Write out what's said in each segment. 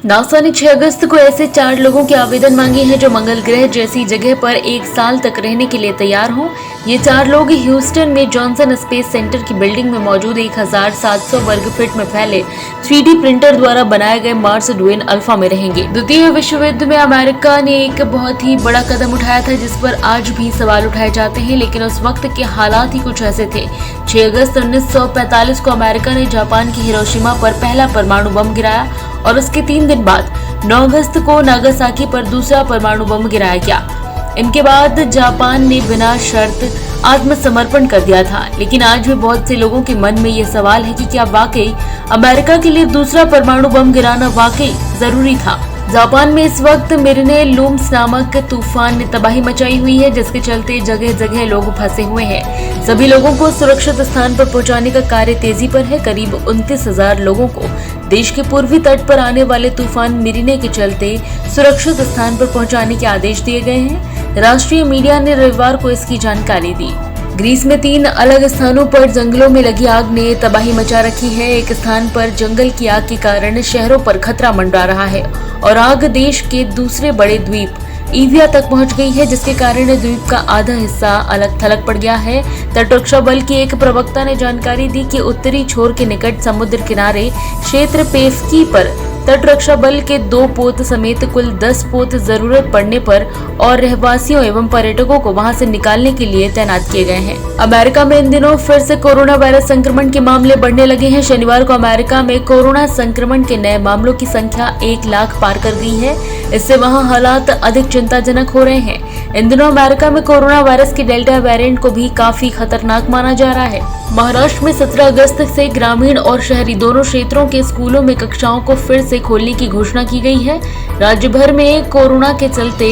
NASA ने 6 अगस्त को ऐसे 4 लोगों के आवेदन मांगे हैं जो मंगल ग्रह जैसी जगह पर 1 साल तक रहने के लिए तैयार हों। ये 4 लोग ह्यूस्टन में जॉनसन स्पेस सेंटर की बिल्डिंग में मौजूद 1700 वर्ग फीट में फैले 3D प्रिंटर द्वारा बनाए गए मार्स ड्वेन अल्फा में रहेंगे। द्वितीय विश्व युद्ध में अमेरिका ने एक बहुत ही बड़ा कदम उठाया था जिस पर आज भी सवाल उठाए जाते हैं, लेकिन उस वक्त के हालात ही कुछ ऐसे थे। 6 अगस्त 1945 को अमेरिका ने जापान की हिरोशिमा पर पहला परमाणु बम गिराया और उसके 3 दिन बाद 9 अगस्त को नागासाकी पर दूसरा परमाणु बम गिराया गया। इनके बाद जापान ने बिना शर्त आत्मसमर्पण कर दिया था। लेकिन आज भी बहुत से लोगों के मन में ये सवाल है कि क्या वाकई अमेरिका के लिए दूसरा परमाणु बम गिराना वाकई जरूरी था। जापान में इस वक्त मिरने लूम्स नामक तूफान ने तबाही मचाई हुई है, जिसके चलते जगह जगह लोग फंसे हुए हैं। सभी लोगों को सुरक्षित स्थान पर पहुंचाने का कार्य तेजी पर है। करीब 29,000 लोगों को देश के पूर्वी तट पर आने वाले तूफान मिरने के चलते सुरक्षित स्थान पर पहुंचाने के आदेश दिए गए हैं। राष्ट्रीय मीडिया ने रविवार को इसकी जानकारी दी। ग्रीस में 3 अलग स्थानों पर जंगलों में लगी आग ने तबाही मचा रखी है। एक स्थान पर जंगल की आग के कारण शहरों पर खतरा मंडरा रहा है और आग देश के दूसरे बड़े द्वीप ईविया तक पहुंच गई है, जिसके कारण द्वीप का आधा हिस्सा अलग थलग पड़ गया है। तटरक्षा बल की एक प्रवक्ता ने जानकारी दी कि उत्तरी छोर के निकट समुद्र किनारे क्षेत्र पेफकी पर तटरक्षा बल के 2 पोत समेत कुल 10 पोत जरूरत पड़ने पर और रहवासियों एवं पर्यटकों को वहां से निकालने के लिए तैनात किए गए हैं। अमेरिका में इन दिनों फिर से कोरोना वायरस संक्रमण के मामले बढ़ने लगे हैं। शनिवार को अमेरिका में कोरोना संक्रमण के नए मामलों की संख्या 1 लाख पार कर गई है। इससे वहां हालात अधिक चिंताजनक हो रहे हैं। इन दिनों अमेरिका में कोरोना वायरस के डेल्टा वेरिएंट को भी काफी खतरनाक माना जा रहा है। महाराष्ट्र में 17 अगस्त से ग्रामीण और शहरी दोनों क्षेत्रों के स्कूलों में कक्षाओं को फिर से खोलने की घोषणा की गई है। राज्य भर में कोरोना के चलते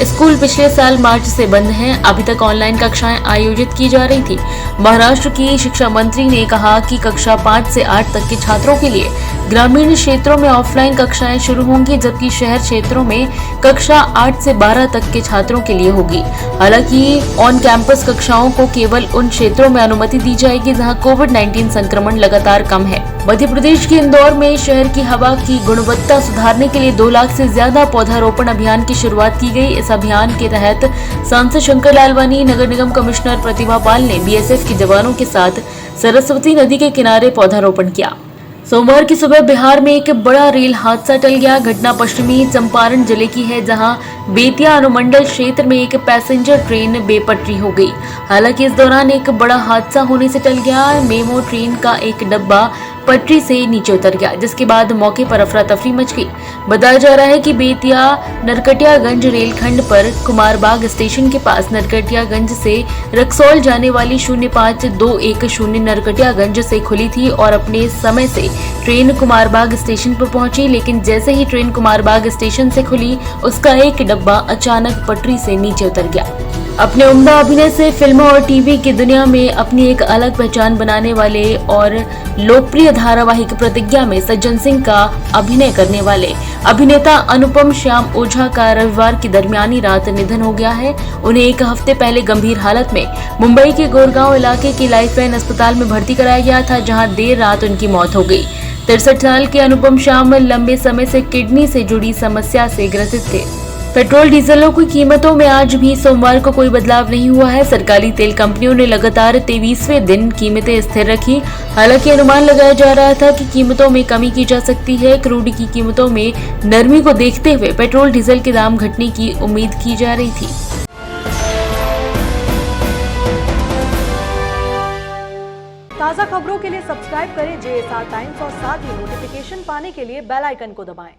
स्कूल पिछले साल मार्च से बंद हैं। अभी तक ऑनलाइन कक्षाएं आयोजित की जा रही थी। महाराष्ट्र की शिक्षा मंत्री ने कहा कि कक्षा 5 से 8 तक के छात्रों के लिए ग्रामीण क्षेत्रों में ऑफलाइन कक्षाएं शुरू होंगी, जबकि शहर क्षेत्रों में कक्षा 8 से 12 तक के छात्रों के लिए होगी। हालांकि ऑन कैंपस कक्षाओं को केवल उन क्षेत्रों में अनुमति दी जाएगी जहां कोविड-19 संक्रमण लगातार कम है। मध्य प्रदेश के इंदौर में शहर की हवा की गुणवत्ता सुधारने के लिए 2 लाख से ज्यादा पौधारोपण अभियान की शुरुआत की गई। इस अभियान के तहत सांसद शंकर लालवानी, नगर निगम कमिश्नर प्रतिभा पाल ने बीएसएफ के जवानों के साथ सरस्वती नदी के किनारे पौधारोपण किया। सोमवार की सुबह बिहार में एक बड़ा रेल हादसा टल गया। घटना पश्चिमी चंपारण जिले की है, जहां बेतिया अनुमंडल क्षेत्र में एक पैसेंजर ट्रेन बेपटरी हो गई। हालांकि इस दौरान एक बड़ा हादसा होने से टल गया। मेमो ट्रेन का एक डब्बा पटरी से नीचे उतर गया, जिसके बाद मौके पर अफरा तफरी मच गई। बताया जा रहा है कि बेतिया नरकटियागंज रेलखंड पर कुमारबाग स्टेशन के पास नरकटियागंज से रक्सौल जाने वाली 05-210 नरकटियागंज से खुली थी और अपने समय से ट्रेन कुमारबाग स्टेशन पर पहुंची। लेकिन जैसे ही ट्रेन कुमारबाग स्टेशन से खुली, उसका एक डब्बा अचानक पटरी से नीचे उतर गया। अपने उम्दा अभिनय से फिल्मों और टीवी की दुनिया में अपनी एक अलग पहचान बनाने वाले और लोकप्रिय धारावाहिक प्रतिज्ञा में सज्जन सिंह का अभिनय करने वाले अभिनेता अनुपम श्याम ओझा का रविवार की दरमियानी रात निधन हो गया है। उन्हें 1 हफ्ते पहले गंभीर हालत में मुंबई के गोरगांव इलाके के लाइफलाइन अस्पताल में भर्ती कराया गया था, जहां देर रात उनकी मौत हो गई। 63 साल के अनुपम श्याम लंबे समय से किडनी से जुड़ी समस्या से ग्रसित थे। पेट्रोल डीजलों की कीमतों में आज भी सोमवार को कोई बदलाव नहीं हुआ है। सरकारी तेल कंपनियों ने लगातार 23वें दिन कीमतें स्थिर रखी। हालांकि अनुमान लगाया जा रहा था कि कीमतों में कमी की जा सकती है। क्रूड की कीमतों में नरमी को देखते हुए पेट्रोल डीजल के दाम घटने की उम्मीद की जा रही थी। ताज़ा खबरों के लिए सब्सक्राइब करें JSR टाइम्स और साथ ही नोटिफिकेशन पाने के लिए बेल आइकन को दबाएं।